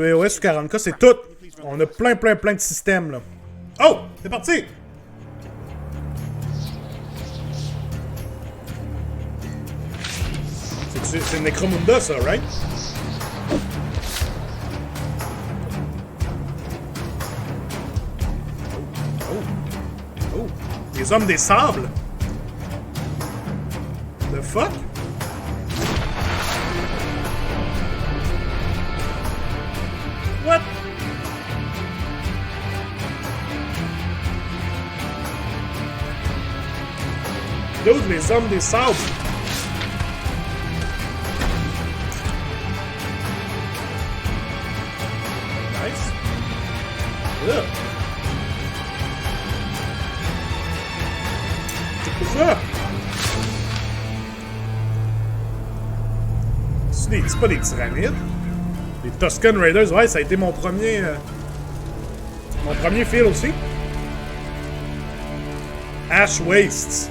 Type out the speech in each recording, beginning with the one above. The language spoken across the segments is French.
Sur iOS ou 40K, c'est tout. On a plein de systèmes, là. Oh! C'est parti! C'est Necromunda, ça, right? Oh! Les hommes des sables! The fuck? What? Dude, les hommes des sables! Nice. Là. C'est ça? C'est pas des tyranides. Les Tusken Raiders, ouais, ça a été mon premier feel aussi. Ash Wastes.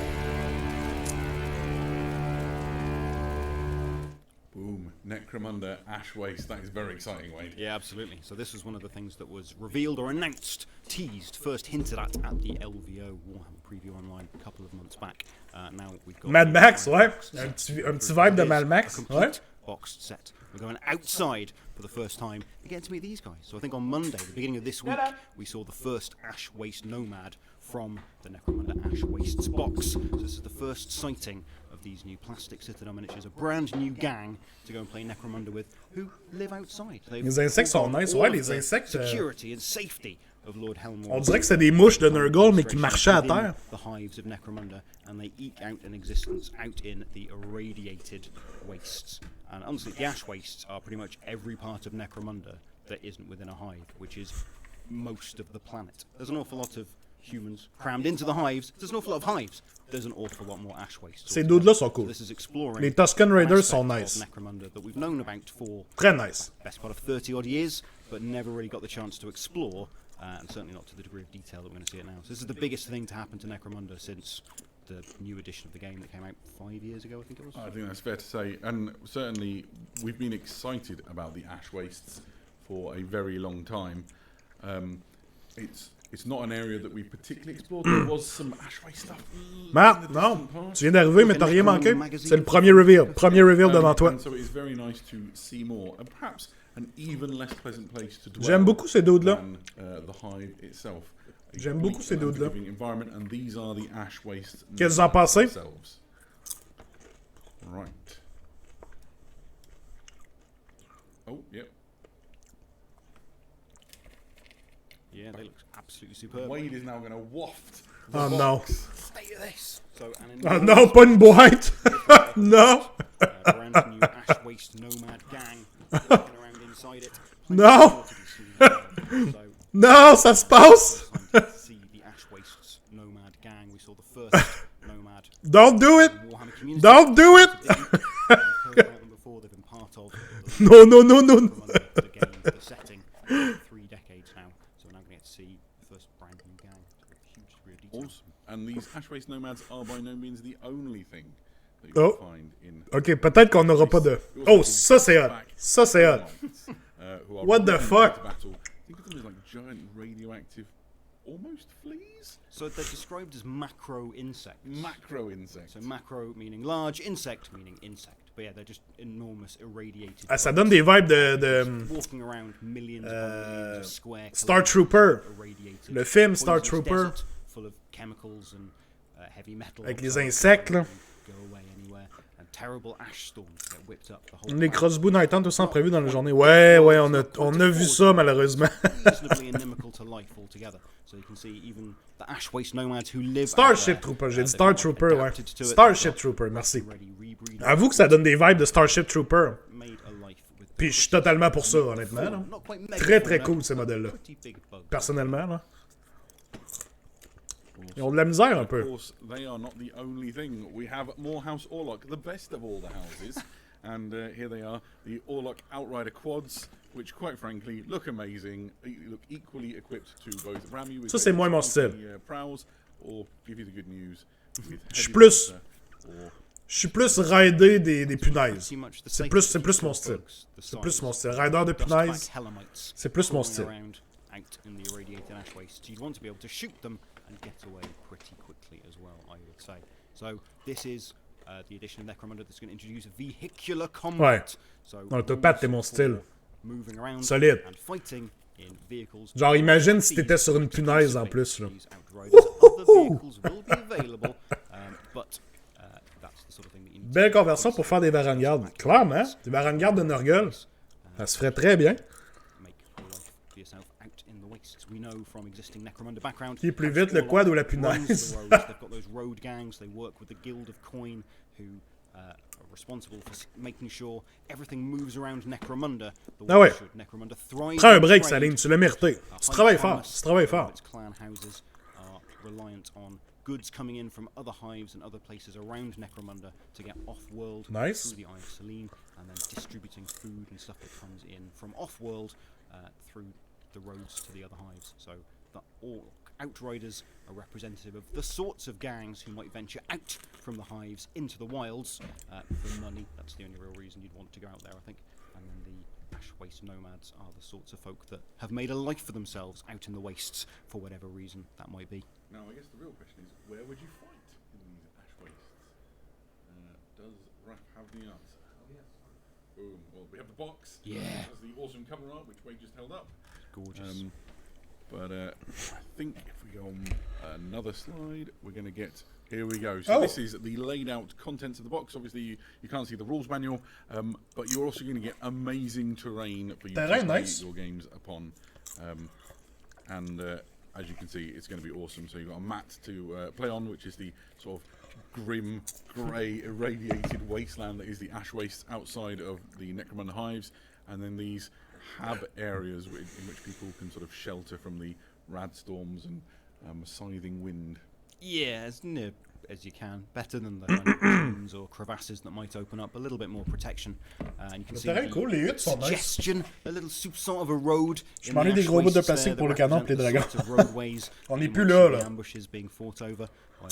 Boom. Necromunda, Ash Waste. That is very exciting, Wade. Yeah, absolutely. So this was one of the things that was revealed or announced, teased, first hinted at the LVO Warhammer Preview Online a couple of months back. Now we've got Mad Max, ouais. Un petit vibe de Mad Max, ouais. Boxed set. We're going outside for the first time and getting to meet these guys. So I think on Monday, the beginning of this week, we saw the first Ash Waste Nomad from the Necromunda Ash Wastes box. So this is the first sighting of these new plastic Citadel miniatures, a brand new gang to go and play Necromunda with, who live outside. Les insectes sont nice, ouais, les insectes. Security and safety of Lord Helmore. On dirait que c'est des mouches de Nurgle, mais qui marchaient à terre. The hives of Necromunda, and they eke out an existence out in the irradiated wastes. And honestly, the Ash Wastes are pretty much every part of Necromunda that isn't within a hive, which is most of the planet. There's an awful lot of humans crammed into the hives. There's an awful lot of hives. There's an awful lot more Ash Wastes. Ces dudes-là sont cool. So this is exploring Les Tusken Raiders sont nice. Necromunda that we've known about for très nice. Best part of 30 odd years, but never really got the chance to explore, and certainly not to the degree of detail that we're going to see it now. So this is the biggest thing to happen to Necromunda since the new edition of the game that came out 5 years ago, I think it was. I think that's fair to say, and certainly we've been excited about the Ash Wastes for a very long time. It's not an area that we particularly explored. There was some Ash Waste stuff. Non, tu viens d'arriver, mais t'as rien manqué. C'est le premier reveal devant toi. And so it is very nice to see more, and perhaps an even less pleasant place to dwell. J'aime beaucoup ces dudes-là. Than, the hive itself. J'aime beaucoup ces dudes-là. Environment, and these are the Ash Wastes. Qu'est-ce que vous en pensez? Right. Oh, yep. Yeah, they look absolutely superb. Wade is now going to waft. Oh no. Stay of this. So, Oh no, pas une boîte. No. Brand new Ash Waste Nomad gang walking around inside it. No. No, ça se passe. See the Ash Wastes Nomad gang. We saw the first Nomad. Don't do it. Don't do it. Before they've been part of No. the game, the setting, 3 decades now. So we're now going to get to see the first brand new gang. Huge degree of detail. Awesome. And these Ash Waste Nomads are by no means the only thing that you can find in. Ok, peut-être qu'on n'aura pas de. Oh, ça c'est hot. Ça c'est hot. What the fuck? Think of them as like giant radioactive, almost fleas. So they're described as macro insects. Macro insects. So macro meaning large, insect meaning insect. But yeah, they're just enormous irradiated. Ah, ça donne des vibes de walking around millions upon millions of square Star Trooper. Irradiated. Le film Star Poisonous Trooper. desert full of chemicals and heavy metal. Avec les insectes là. Go away anywhere. And terrible ash storms get whipped up the whole Les crossbow nighthand tout ça prévu dans la journée. Ouais, on a vu ça malheureusement. Reasonably inimical to life altogether. So you can see even the Ash Waste Nomads who live Starship Trooper, j'ai dit Star Trooper, ouais. Starship Trooper, merci. Avoue que ça donne des vibes de Starship Trooper. Puis je suis totalement pour ça, honnêtement. Là. Très cool ces modèles-là. Personnellement, là. Ils ont de la misère un peu. Of course, they are not the only thing. We have Morehouse Orlok, the best of all the houses. And here they are, the Orlok Outrider quads, which quite frankly look amazing, look equally equipped to both ram you with ça c'est moins mon style. prowls, or give you the good news. Je suis plus Je suis plus rider des punaises. C'est plus mon style. C'est plus mon style. Rider de punaises, c'est plus mon style. Out in the irradiated ash waste. You'd want to be able to shoot them and get away pretty quickly as well, I would say. So this is the edition of Necromunda that's going to introduce vehicular combat. Ouais. So Non, t'as pas, t'es mon style. moving around Solide. and fighting in vehicles. Genre, imagine si t'étais sur une punaise en plus, là. Belle conversion pour faire des varangardes. Clairement, des varangardes de Nurgle. Ça se ferait très bien. Qui est plus vite, le quad ou la punaise? Ah ouais. Prends un break, Saline, tu l'as mérité. Tu travailles fort, tu travailles fort. Goods coming in from other hives and other places around Necromunda to get off-world Nice. through the Eye of Selene, and then distributing food and stuff that comes in from off-world through the roads to the other hives. So the Orc Outriders are representative of the sorts of gangs who might venture out from the hives into the wilds for money. That's the only real reason you'd want to go out there, I think. And then the Ash Waste Nomads are the sorts of folk that have made a life for themselves out in the wastes for whatever reason that might be. Now, I guess the real question is, where would you fight in these ash wastes? Does Raph have the answer? Oh, yes. Boom. Well, we have the box. Yeah. That's the awesome cover art, which Wade just held up. Gorgeous. But I think if we go on another slide, we're going to get... Here we go. So this is the laid out contents of the box. Obviously, you can't see the rules manual, but you're also going to get amazing terrain for you to play your games upon. As you can see, it's going to be awesome. So you've got a mat to play on, which is the sort of grim, grey, irradiated wasteland that is the ash waste outside of the Necromunda hives. And then these hab areas in which people can sort of shelter from the rad storms and scything wind. Yeah, as near as you can. Better than the kind of rooms or crevasses that might open up. A little bit more protection. And you can see the suggestion, a little soupçon of a road. Je m'ennuie des gros bouts de plastique pour le canon et les dragons. On n'est plus là, là. Ambushes being fought over by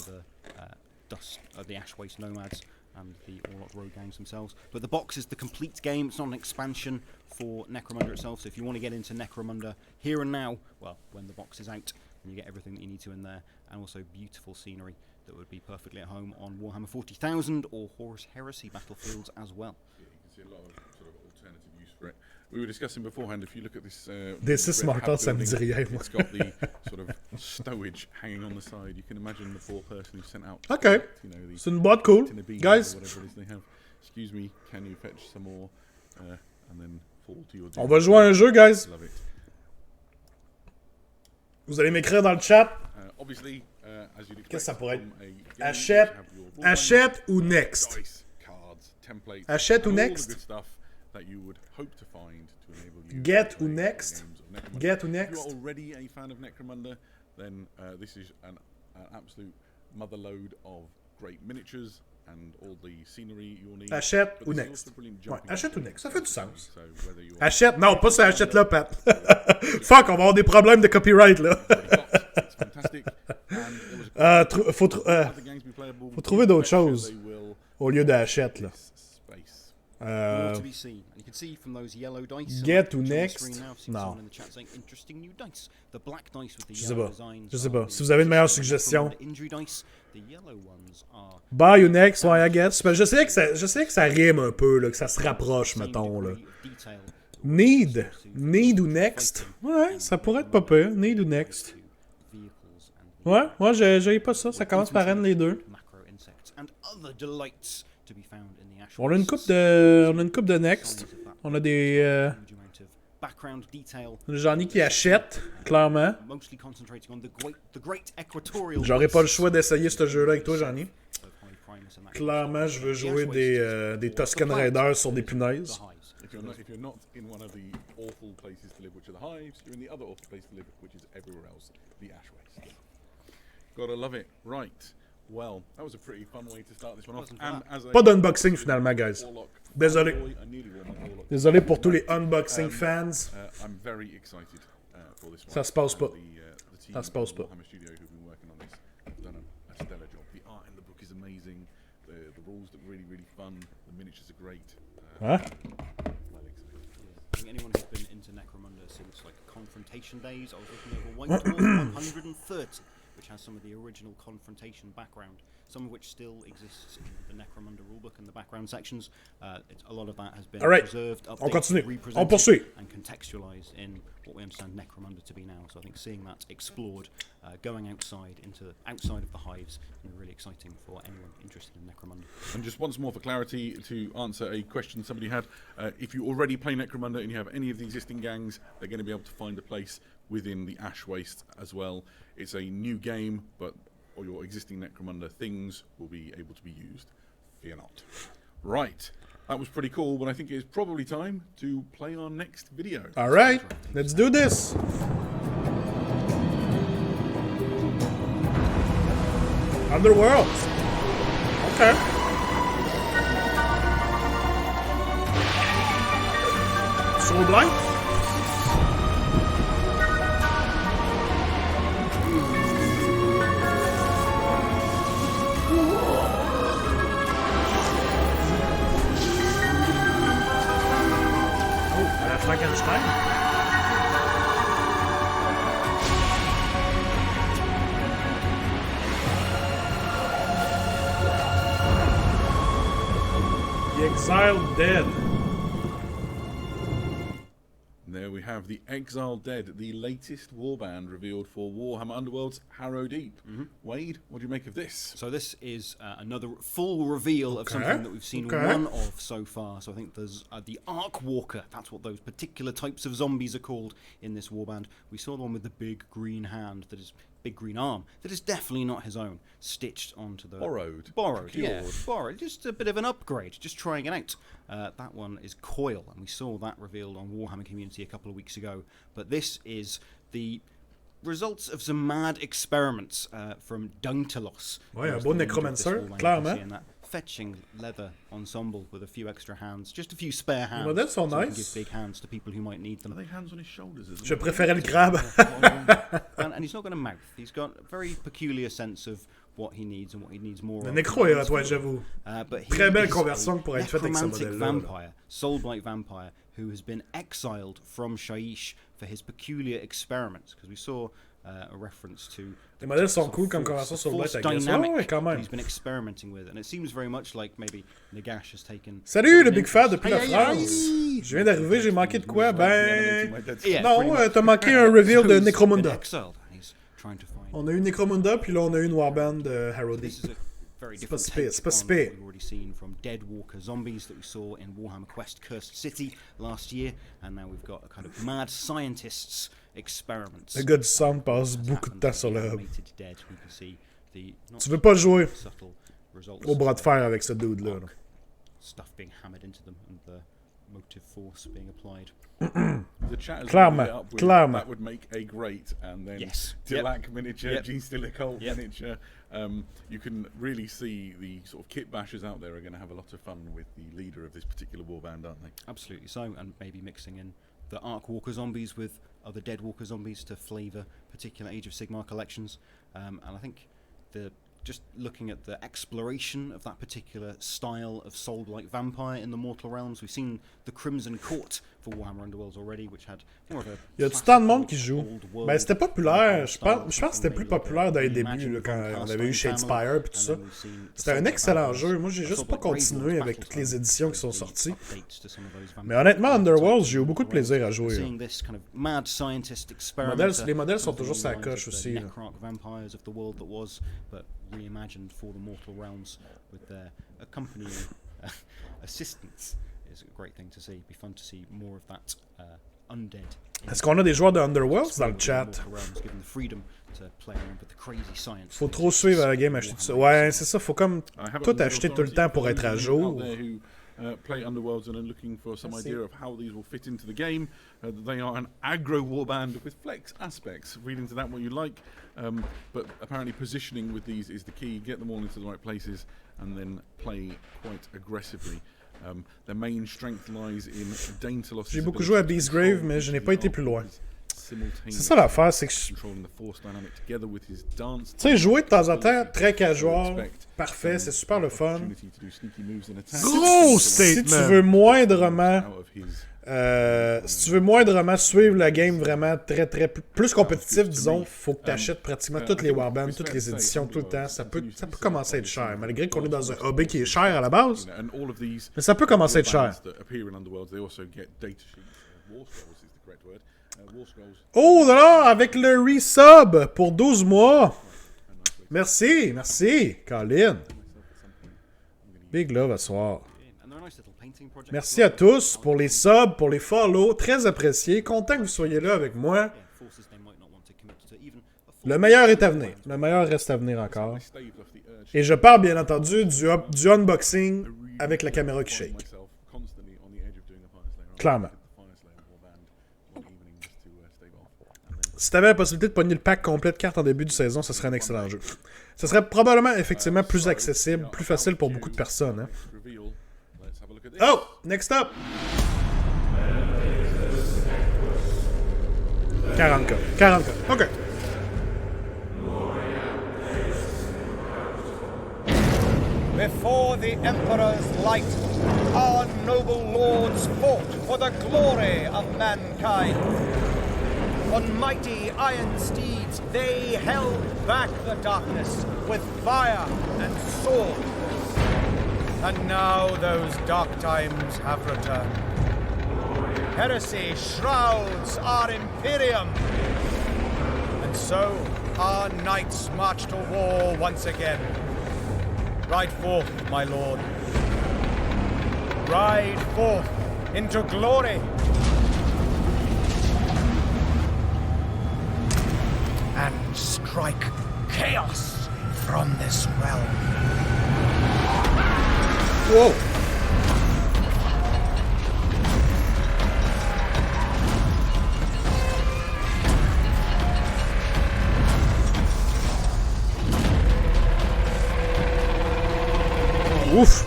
the Ash Waste Nomads and the Orlok Road gangs themselves. But the box is the complete game. It's not an expansion for Necromunda itself. So if you want to get into Necromunda here and now, well, when the box is out, and you get everything that you need to in there, and also beautiful scenery that would be perfectly at home on Warhammer 40,000 or Horus Heresy battlefields as well. Yeah, you can see a lot of sort of alternative use for it. We were discussing beforehand, if you look at this... This is smarter, ça me dit rien. It's got the sort of stowage hanging on the side. You can imagine the poor person who sent out... Okay, c'est une boîte cool. Guys, whatever it is they have. Excuse me, can you fetch some more? And then fall to your... On va jouer à un jeu, guys. Love it. Vous allez m'écrire dans le chat. Qu'est-ce que ça pourrait être? Achète ou next? Achète ou next? Get ou next? Get ou next? If you're already a fan of Necromunda, then this is an absolute mother load of great miniatures and all the scenery you'll need. Achète ou next? Ouais, achète ou next, ça fait du sens. Achète, non, pas ça, achète-là, Pat. Fuck, on va avoir des problèmes de copyright, là. Faut trouver d'autres choses au lieu d'achète, là. Get ou next? Non. Je sais pas. Si vous avez une meilleure suggestion. Buy ou next? Ouais, I guess. Je sais que ça rime un peu, là, que ça se rapproche, mettons, là. Need ou next? Ouais, ça pourrait être pas pire. Need ou next? Ouais, j'ai pas ça. Ça commence par N les deux. On a une coupe de next. On a des... Johnny qui achète, clairement. J'aurais pas le choix d'essayer ce jeu-là avec toi, Johnny. Clairement, je veux jouer des Tusken Raiders sur des punaises. If you're not in one of the awful places to live, which are the hives, you're in the other awful place to live, which is everywhere else, the ash waste. Gotta love it. Right. Well, that was a pretty fun way to start this one off. And as pas d'unboxing finalement, guys. Désolé. Désolé pour tous les unboxing fans. I'm very excited for this one. Ça se passe pas. Ça se passe pas. The Studio who've been working on this have done a stellar job. The art in the book is amazing. The rules look really, really fun. The miniatures are great. Hein? I think anyone who's been into Necromunda since like Confrontation days, I was looking over White Dwarf 130, which has some of the original Confrontation background, some of which still exists in the Necromunda rulebook and the background sections. A lot of that has been preserved, updated, represented, and contextualized in what we understand Necromunda to be now. So I think seeing that explored, going outside of the hives, is really exciting for anyone interested in Necromunda. And just once more for clarity, to answer a question somebody had, if you already play Necromunda and you have any of the existing gangs, they're going to be able to find a place within the Ash Waste as well. It's a new game, but all your existing Necromunda things will be able to be used. Fear not. Right. That was pretty cool, but I think it's probably time to play our next video. All right, let's do this. Underworld. Okay. Soul Blight. Frankenstein. The Exiled Dead. There we have the Exiled Dead, the latest warband revealed for Warhammer Underworld's Harrow Deep. Wade, what do you make of this? So this is another full reveal of something that we've seen one of so far. So I think there's the Arc Walker. That's what those particular types of zombies are called in this warband. We saw the one with the big green hand, that is big green arm, that is definitely not his own, stitched onto the... Borrowed. Yeah, borrowed. Just a bit of an upgrade, just trying it out. That one is Coil, and we saw that revealed on Warhammer Community a couple of weeks ago. But this is the results of some mad experiments from Dauntelos. Ouais, un beau Necromancer, clairement. Fetching leather ensemble with a few extra hands, just a few spare hands. Les modèles sont so nice. Give big hands to people who might need them. Are they hands on his shoulders? Je préférais le crabe. And he's not got a mouth. He's got a very peculiar sense of what he needs and what he needs more Le of. Necro est hot, ouais, j'avoue. Très belle conversion pour être faite avec ce modèle-là. Vampire, Soulblight vampire, who has been exiled from Shaiish for his peculiar experiments, because we saw a reference to Les modèles sont cool comme conversion sur Blight, I guess. Ouais, quand même. he's been experimenting with, and it seems very much like maybe Nagash has taken... Salut le Big Fat depuis la France. Je viens d'arriver, j'ai manqué de quoi? Ben... Non, t'as manqué un reveal de Necromunda. On a eu Necromunda, puis là on a eu une warband de Harrow Deep. C'est pas super, c'est pas super. We've already seen from Deadwalker zombies that we saw in Warhammer Quest Cursed City last year, and now we've got a kind of mad scientists experiments. Le gars du centre passe beaucoup de temps sur le hub. Tu veux pas jouer au bras de fer avec ce dude-là. Stuff being hammered into them and the motive force being applied. The chat is Clairement. That would make a great, and then Dillac miniature, Gene Stiller Cult miniature. You can really see the sort of kit bashers out there are going to have a lot of fun with the leader of this particular warband, aren't they? Absolutely so, and maybe mixing in the Arc Walker zombies with other Deadwalker zombies to flavour particular Age of Sigmar collections. And I think just looking at the exploration of that particular style of Soulblight vampire in the Mortal Realms, we've seen the Crimson Court for Warhammer Underworlds already, which had more of a... Il y a du tant de monde qui joue. Ben, c'était populaire. Je pense que c'était plus populaire dans les débuts, là, quand on avait eu Shadespire et tout ça. C'était un excellent jeu. Moi, j'ai juste pas continué avec toutes les éditions qui sont sorties. Mais honnêtement, Underworld, j'ai eu beaucoup de plaisir à jouer. Les modèles sont toujours sa coche aussi. Reimagined for the Mortal Realms with their accompanying assistance is a great thing to see. It'd be fun to see more of that undead. Est-ce qu'on a des joueurs de Underworlds dans le chat? Faut trop suivre la game, acheter tout ça. Ouais, c'est ça, faut comme tout acheter tout le temps pour être à jour. Play Underworlds and are looking for some idea of how these will fit into the game. They are an aggro warband with flex aspects. Read into that what you like, but apparently positioning with these is the key. Get them all into the right places and then play quite aggressively. Their main strength lies in Dauntelos. J'ai beaucoup joué à Beastgrave, mais je n'ai pas été plus loin. C'est ça l'affaire, c'est que tu sais, jouer de temps en temps, très casual, parfait, c'est super le fun. Gros Si tu statement! veux moindrement... si tu veux moindrement suivre la game vraiment plus compétitif, disons, faut que tu achètes pratiquement toutes les warbands, toutes les éditions, tout le temps. Ça peut commencer à être cher, malgré qu'on est dans un hobby qui est cher à la base. Mais ça peut commencer à être cher. Oh là, avec le resub pour 12 mois. Merci, Colin. Big love à soir. Merci à tous pour les subs, pour les follow, très apprécié. Content que vous soyez là avec moi. Le meilleur est à venir. Le meilleur reste à venir encore. Et je parle bien entendu du unboxing avec la caméra qui shake. Clairement. Si t'avais la possibilité de pogner le pack complet de cartes en début de saison, ce serait un excellent jeu. Ce serait probablement effectivement plus accessible, plus facile pour beaucoup de personnes. Hein? Oh! Next up! 40K. 40K. OK. Before the Emperor's light, our noble lords fought for the glory of mankind. On mighty iron steeds, they held back the darkness with fire and sword. And now those dark times have returned. Heresy shrouds our Imperium. And so our knights march to war once again. Ride forth, my lord. Ride forth into glory. And strike chaos from this realm. Whoa! Ouf!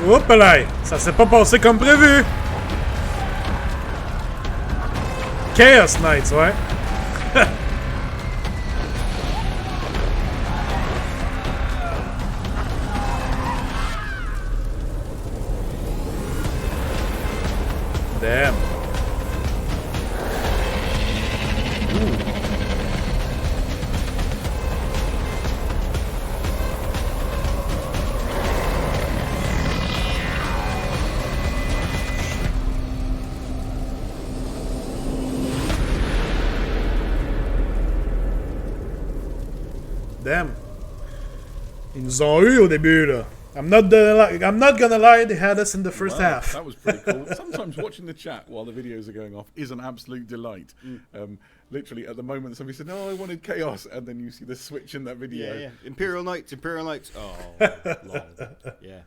Hop là! Ça s'est pas passé comme prévu! Chaos Knights, ouais! Damn! Damn. Ils nous ont eu au début, là. I'm not gonna lie, they had us in the first half. That was pretty cool. Sometimes watching the chat while the videos are going off is an absolute delight. Literally, at the moment, somebody said, "No, I wanted chaos," and then you see the switch in that video. Yeah. Imperial Knights. Oh, lol. Yeah.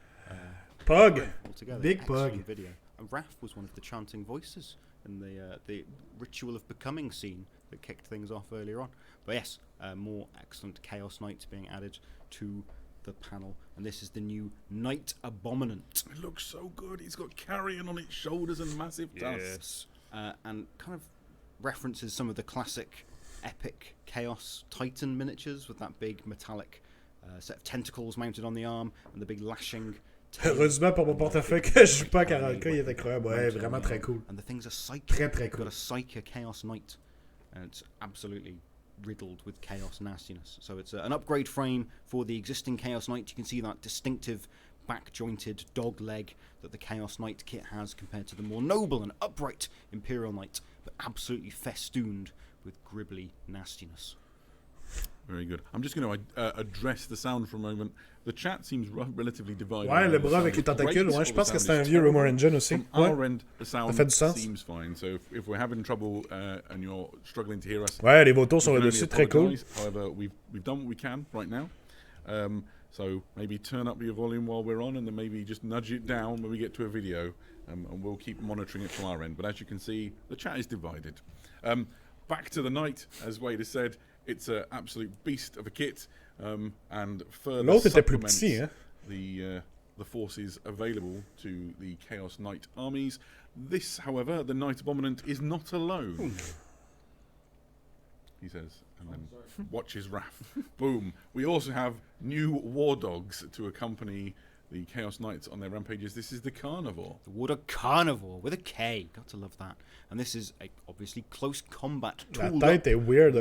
Pug. Altogether, Big Pug. excellent video. And Raph was one of the chanting voices in the Ritual of Becoming scene that kicked things off earlier on. But yes, more excellent Chaos Knights being added to the panel, and this is the new Knight Abominant. It looks so good. He's got carrion on its shoulders and massive tusks. And kind of references some of the classic epic Chaos Titan miniatures with that big metallic set of tentacles mounted on the arm and the big lashing tail. Heureusement pour mon portefeuille que je joue pas à 40K, il est incroyable. Ouais, vraiment très cool. And the things are psychic. Très cool. You've got a Psyker Chaos Knight, and it's absolutely riddled with chaos nastiness. So it's an upgrade frame for the existing Chaos Knight. You can see that distinctive back-jointed dog leg that the Chaos Knight kit has compared to the more noble and upright Imperial Knight, but absolutely festooned with gribbly nastiness. Very good. I'm just going to address the sound for a moment. The chat seems relatively divided. Ouais, le bras avec les tentacules, ouais, je pense que c'est un vieux Rumor Engine aussi. From our end, the sound fait du sens. seems fine. So if we're having trouble and you're struggling to hear us, ouais, les vautours sont là-dessus, très cool. However, we've done what we can right now. So maybe turn up your volume while we're on, and then maybe just nudge it down when we get to a video, and we'll keep monitoring it from our end. But as you can see, the chat is divided. Back to the Knight, as Wade has said, it's an absolute beast of a kit, and further L'autre était plus petit, hein? the the forces available to the Chaos Knight armies. This, however, the Knight Abominant is not alone. He says, and then watches Wrath. Boom. We also have new war dogs to accompany the Chaos Knights on their rampages. This is the Carnivore. The War Dog Carnivore with a K. Got to love that. And this is a obviously close combat La tool. tête est weird.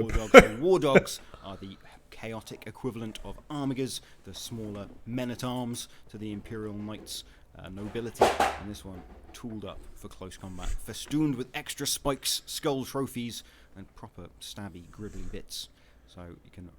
War dogs are the chaotic equivalent of armigers, the smaller men-at-arms to the Imperial Knights nobility. And this one tooled up for close combat, festooned with extra spikes, skull trophies, and proper stabby, gribbly bits. So you can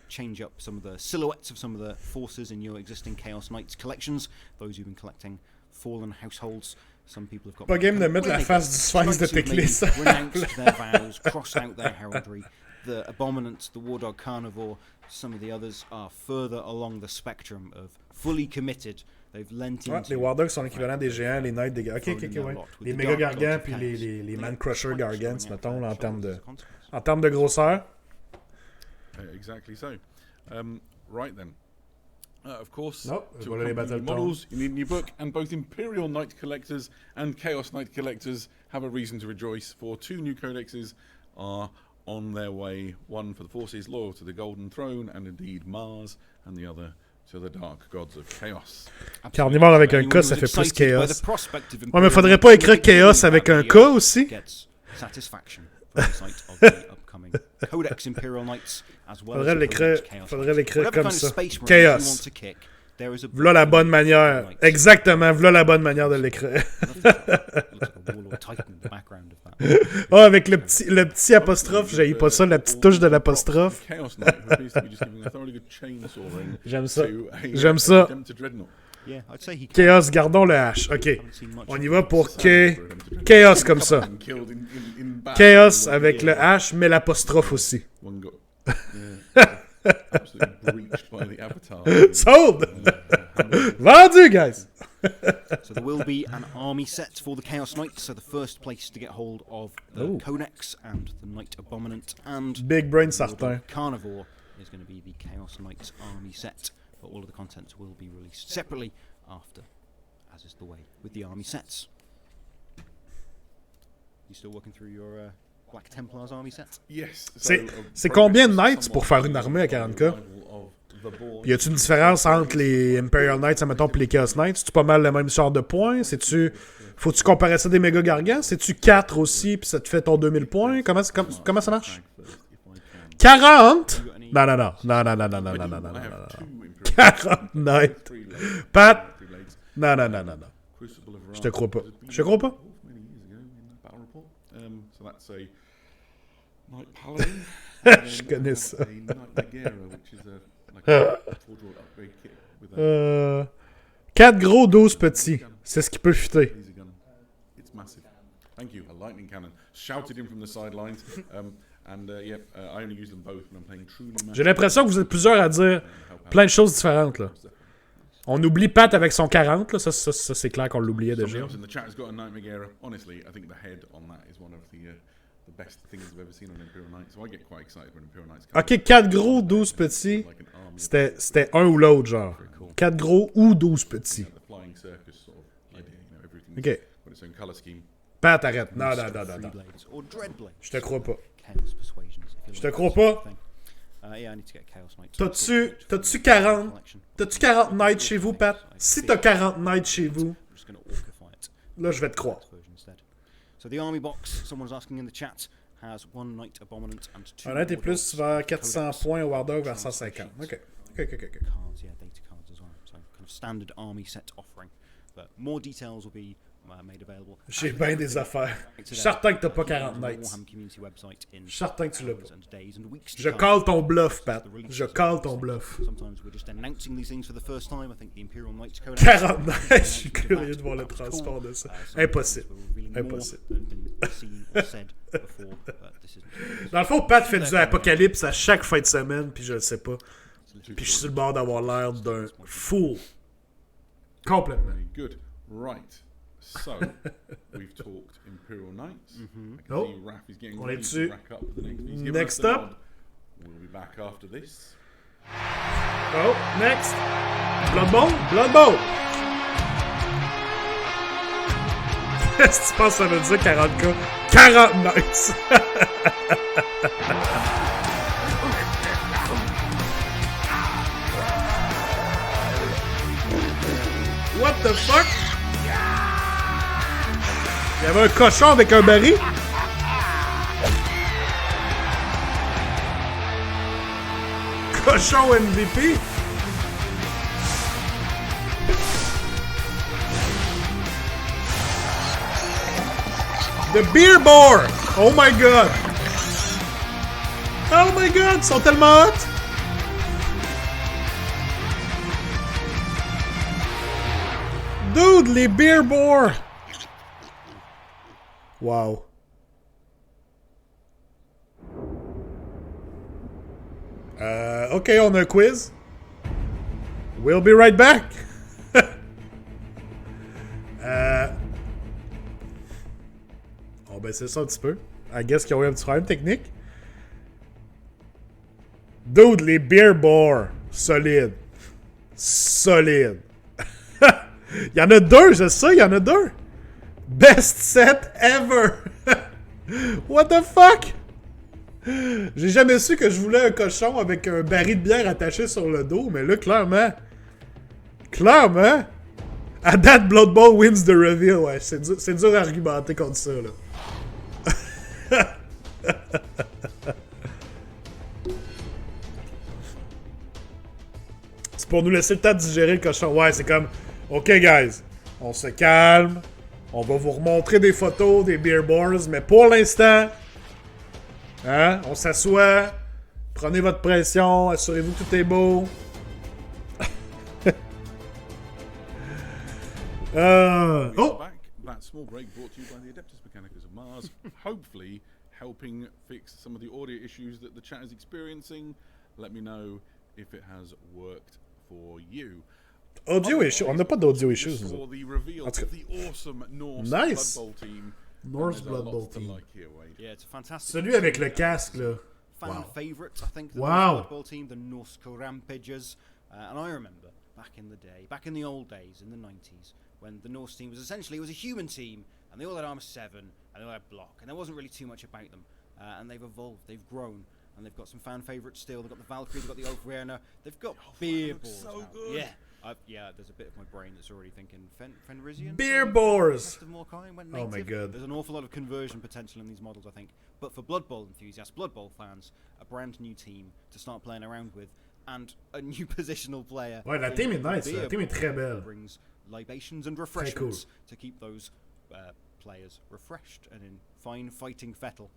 change up some of the silhouettes of some of the forces in your existing Chaos Knights collections. Those who've been collecting Fallen Households. Some people have got... Pas game de mettre la face du sphinx de Teclis. Renounced their vows, crossed out their heraldry. The Abominant, the War Dog Carnivore, some of the others are further along the spectrum of fully committed. They've lent into... Les War Dogs sont l'équivalent des géants, les Knights des... Ok, ouais. Les méga gargants puis les Man Crusher gargants, mettons, là, en termes de grosseur. Exactly so. Right then. Of course, to accompany the models, you need a new book, and both Imperial Knight collectors and Chaos Knight collectors have a reason to rejoice, for 2 new codexes are on their way, one for the forces loyal to the Golden Throne, and indeed Mars, and the other to the Dark Gods of Chaos. Carnivore avec un K, ça fait plus Chaos. Ouais, mais faudrait pas écrire Chaos avec un K aussi? Satisfaction from the sight of the upcoming Codex Imperial Knights, as well faudrait l'écrire comme ça. Chaos. V'là la bonne manière. Exactement, v'là la bonne manière de l'écrire. Oh, avec le petit apostrophe, j'haïs pas ça, la petite touche de l'apostrophe. J'aime ça. J'aime ça. Chaos, gardons le H. Ok. On y va pour Chaos comme ça. Chaos avec le H, mais l'apostrophe aussi. Sold! Vendu, guys! So there will be an army set for the Chaos Knights, so the first place to get hold of the Codex and the Knight Abominant and Big Brain certain. Carnivore is going to be the Chaos Knights army set, but all of the contents will be released separately after, as is the way with the army sets. You still working through your Black Templars army set? Yes. C'est combien de Knights pour faire une armée à 40k? Y a-tu une différence entre les Imperial Knights, admettons, et les Chaos Knights? C'est-tu pas mal le même genre de points? Faut-tu comparer ça des méga gargants? C'est-tu 4 aussi, puis ça te fait ton 2000 points? Comment ça marche? 40? Non. 40 Knights. Pat? Non. Je te crois pas. So that's a Knight Paladin. Je connais ça. 4 gros, 12 petits. C'est ce qui peut fitter. It's massive. Thank you. A lightning cannon. Shouted in from the sidelines. I only use them both when I'm playing truly massive. J'ai l'impression que vous êtes plusieurs à dire plein de choses différentes, là. On oublie Pat avec son 40, là. Ça c'est clair qu'on l'oubliait déjà. Somebody else in the chat has got a Night Megara. Honestly, I think the head on that is one of the best things I've ever seen on Imperial Knights. So I get quite excited when Imperial Knights come. Ok, 4 gros, 12 petits. C'était un ou l'autre, genre. 4 gros ou 12 petits. Ok. Pat, arrête. Non. Je te crois pas. T'as-tu 40 Knights chez vous, Pat? Si t'as 40 Knights chez vous, là, je vais te croire. So the army box, someone's asking in the chat, has 1 Knight Abominant and 2. On a été plus vers 400 points, War Dog vers 150. Ok. Cards, yeah, data cards as well. So kind of standard army set offering. But more details will be made available. J'ai bien des affaires. Je suis certain que t'as pas 40 Knights. Je suis certain que tu l'as pas. Je call ton bluff, Pat. Je call ton bluff. 40 Knights, je suis curieux de voir le transport de ça. Impossible. Dans le fond, Pat fait du apocalypse à chaque fin de semaine, puis je le sais pas. Puis je suis sur le bord d'avoir l'air d'un fool. Complètement. Good. Right. So, we've talked Imperial Knights. Oh, Raph is getting on ready est dessus. to rack up the next Next up. We'll be back after this. Oh, next. Blood Bowl? Blood Bowl! Qu'est-ce que tu penses que ça veut dire 40K? 40 nights! What the fuck? Il y avait un cochon avec un baril? Cochon MVP? The Beer Boar! Oh my god! Oh my god, ils sont tellement hot! Dude, les Beer Boar! Wow. Ok, on a un quiz. We'll be right back. On va essayer ça un petit peu. I guess qu'il y a eu un petit problème technique. Dude, les Beer Boar. Solide. Solide. Il y en a deux, je sais, il y en a deux. Best set ever. What the fuck? J'ai jamais su que je voulais un cochon avec un baril de bière attaché sur le dos, mais là, clairement... Clairement! À date, Blood Bowl wins the reveal, ouais. C'est dur à argumenter contre ça, là. C'est pour nous laisser le temps de digérer le cochon. Ouais, c'est comme... OK, guys. On se calme. On va vous remontrer des photos des Beer Boars, mais pour l'instant... Hein? On s'assoit. Prenez votre pression. Assurez-vous que tout est beau. Oh! That small break brought to you by the Adeptus Mechanicus of Mars, hopefully helping fix some of the audio issues that the chat is experiencing. Let me know if it has worked for you. Audio issue. On n'a pas d'audio issues. For the reveal of the awesome Norse Nice. Blood Bowl team. Norse Blood Bowl team. Like here, Wade. Yeah, it's a fantastic. Celui avec le casque, là. Fan favorite, I think. The Wow. Norse Blood Bowl team, the Norse Rampagers, and I remember back in the day, back in the old days, in the 90s, when the Norse team was essentially a human team, and they all had armor 7, and they all had block, and there wasn't really too much about them. And they've evolved, they've grown, and they've got some fan favourites still. They've got the Valkyrie, they've got the Ulfrierna, they've got Beer Boars so now. good. Yeah. Yeah, there's a bit of my brain that's already thinking Fenrisian. Beer Boars! Oh my god. There's an awful lot of conversion potential in these models, I think. But for Blood Bowl enthusiasts, Blood Bowl fans, a brand new team to start playing around with, and a new positional player. Ouais, la team est nice. La team est très belle. Brings libations and refreshments to keep those players refreshed and in fine fighting fettle.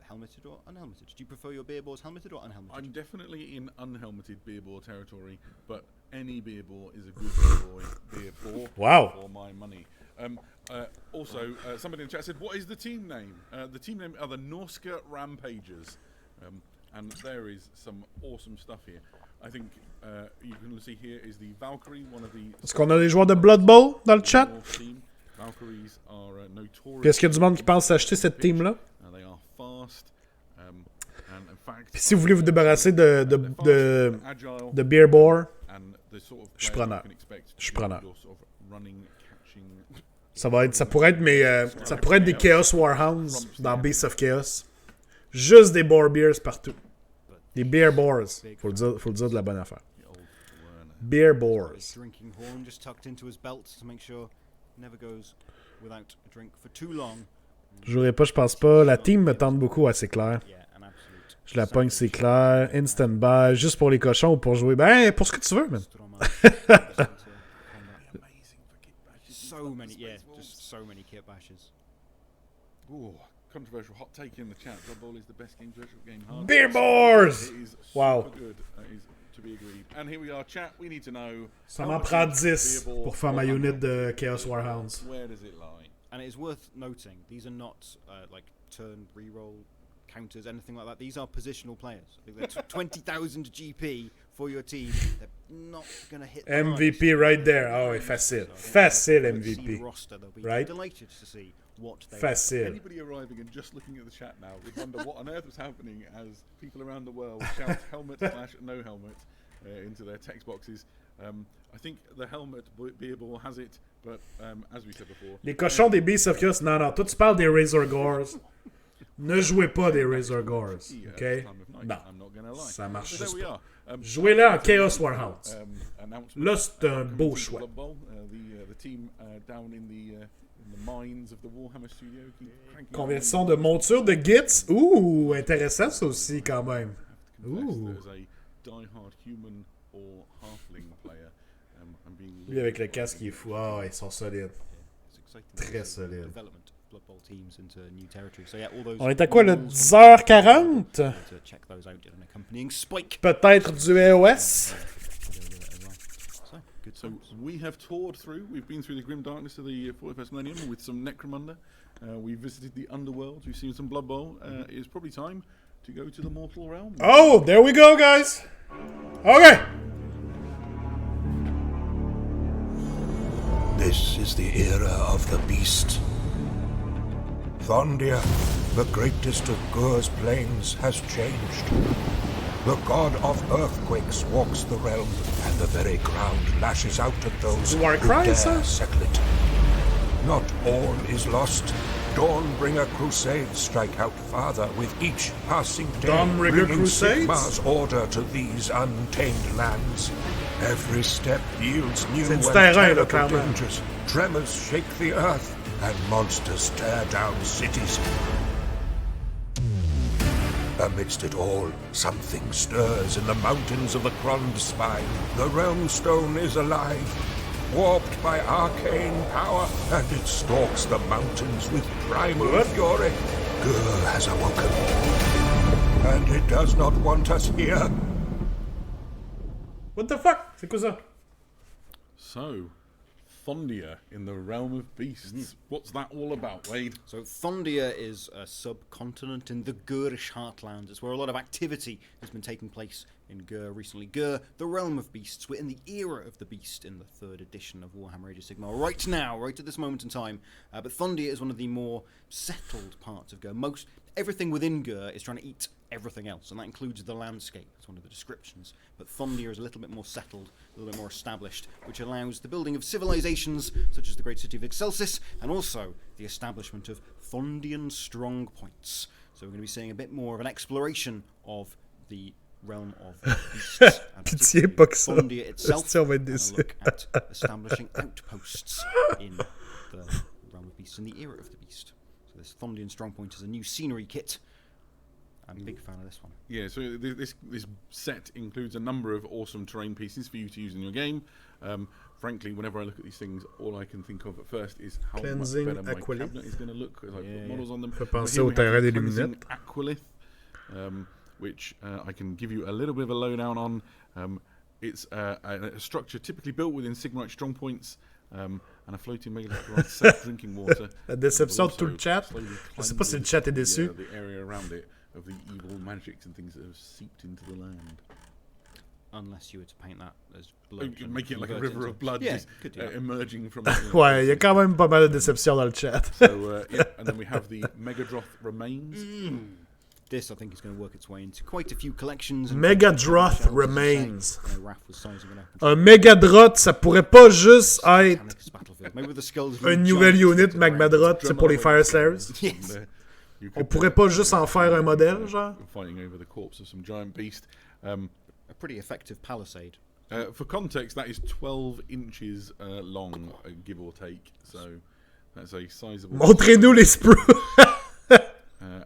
Helmeted or unhelmeted? Do you prefer your beer boars helmeted or unhelmeted? I'm definitely in unhelmeted beer boar territory, but any beer boar is a good beer boar Wow. for my money. Also, somebody in the chat said, what is the team name? The team name are the Norska Rampagers. And there is some awesome stuff here. I think you can see here is the Valkyrie, one of the... Est-ce qu'on a des joueurs de Blood Bowl dans le chat? Valkyries are notorious. Puis est-ce qu'il y a du monde qui pense acheter cette team-là? They are fast. And in fact, Puis si vous voulez vous débarrasser de Beer Boar, je suis preneur. Je suis preneur. Ça pourrait être des Chaos Warhounds dans Beasts of Chaos. Juste des Boar Bears partout. Des Beer Boars. Faut le dire de la bonne affaire. Beer Boars. Drinking horn just tucked into his belt to make sure never goes without a drink for too long. Je jouerai pas, je pense pas. La team me tente beaucoup, c'est clair. Je la pogne, c'est clair. Instant buy, juste pour les cochons ou pour jouer. Ben, pour ce que tu veux, man. So many, yeah, just so many kit bashes. Ooh, controversial hot take in the chat. Blood Bowl is the best game virtual game. Beer Boars! It is wow. Super good. That is to be agreed. And here we are, chat. We need to know. Ça m'en prend 10 pour faire ma unit de Chaos Warhounds. Where does it lie? And it is worth noting, these are not like turn reroll counters, anything like that. These are positional players. They're 20,000 GP for your team. They're not going to hit the MVP right there. Oh, facile. Facile MVP. Right? Delighted to see what they facile. Anybody arriving and just looking at the chat now would wonder what on earth was happening as people around the world shout helmet slash no helmet. into their text boxes. I think the helmet Beerball has it, but as we said before... Les cochons des Beasts of Chaos, non, toi tu parles des Razor Gores. Ne jouez pas des Razor Gores, ok? Non, ça marche juste pas. Jouez-le en Chaos Warhounds. Là, c'est un beau choix. Conversion de monture de Gits. Ouh, intéressant ça aussi quand même. Ouh. Lui avec le casque il est fou. Ah, ils sont solides. Très solides. On est à quoi, le 10h40? Peut-être du EOS? So we have toured through. We've been through the grim darkness of the 41st millennium with some Necromunda. We've visited the underworld. We've seen some Blood Bowl. It's probably time to go to the mortal realm. Oh, there we go, guys. Okay. This is the era of the beast. Thondia, the greatest of Gur's plains, has changed. The god of earthquakes walks the realm, and the very ground lashes out at those who dare settle it. Not all is lost. Dawnbringer crusades strike out farther with each passing day, Dawnbringer bringing crusades? Sigmar's order to these untamed lands. Every step yields new and terrible dangers. Tremors shake the earth, and monsters tear down cities. Amidst it all, something stirs in the mountains of the Krond Spine. The Realm Stone is alive, warped by arcane power, and it stalks the mountains with primal fury. Gur has awoken, and it does not want us here. What the fuck? C'est quoi ça? So, Thondia in the realm of beasts. What's that all about, Wade? So Thondia is a subcontinent in the Gurish heartlands. It's where a lot of activity has been taking place in Gur recently. Gur, the realm of beasts. We're in the era of the beast in the 3rd edition of Warhammer Age of Sigmar. Right now, right at this moment in time. But Thondia is one of the more settled parts of Gur. Everything within Gur is trying to eat everything else, and that includes the landscape. That's one of the descriptions. But Thondia is a little bit more settled, a little bit more established, which allows the building of civilizations such as the great city of Excelsis, and also the establishment of Thondian strong points. So we're going to be seeing a bit more of an exploration of the realm of beasts. Pitié pas que ça. Thondia itself, Si on va être and a déçus. look at establishing outposts in the realm of beasts, in the era of the beast. So this Thondian Strongpoint is a new scenery kit. I'm a big fan of this one. Yeah, so this set includes a number of awesome terrain pieces for you to use in your game. Frankly, whenever I look at these things, all I can think of at first is how Cleansing much better my Aquilith. cabinet is going to look as I put models on them. Fait But penser here au we have terrain the des Cleansing luminettes. Aquilith, which I can give you a little bit of a lowdown on. It's a structure typically built within Sigmarite strongpoints, and a floating megalith provides safe drinking water. La déception de tout le chat. Je sais pas si le chat est déçu. The area around it of the evil magics and things that have seeped into the land. Unless you were to paint that as blood. Make it like a river of blood Yeah, just could do that. emerging from Ouais, il y a quand même pas mal de déceptions dans le chat. So, yeah, and then we have the Megadroth remains. This, I think, is going to work its way into quite a few collections. and Megadroth shelves, as you say. remains. Raph was sizing it up. Un Megadroth, ça pourrait pas juste être Mechanicus Battlefield. Maybe with the skulls une nouvelle unit Magmadroth, c'est pour les Fire Slayers. Yes. On pourrait pas juste en faire un modèle, genre? Fighting over the corpse of some giant beast. A pretty effective palisade. For context, that is 12 inches long, give or take. So that's a sizable. Montrez-nous les sprues!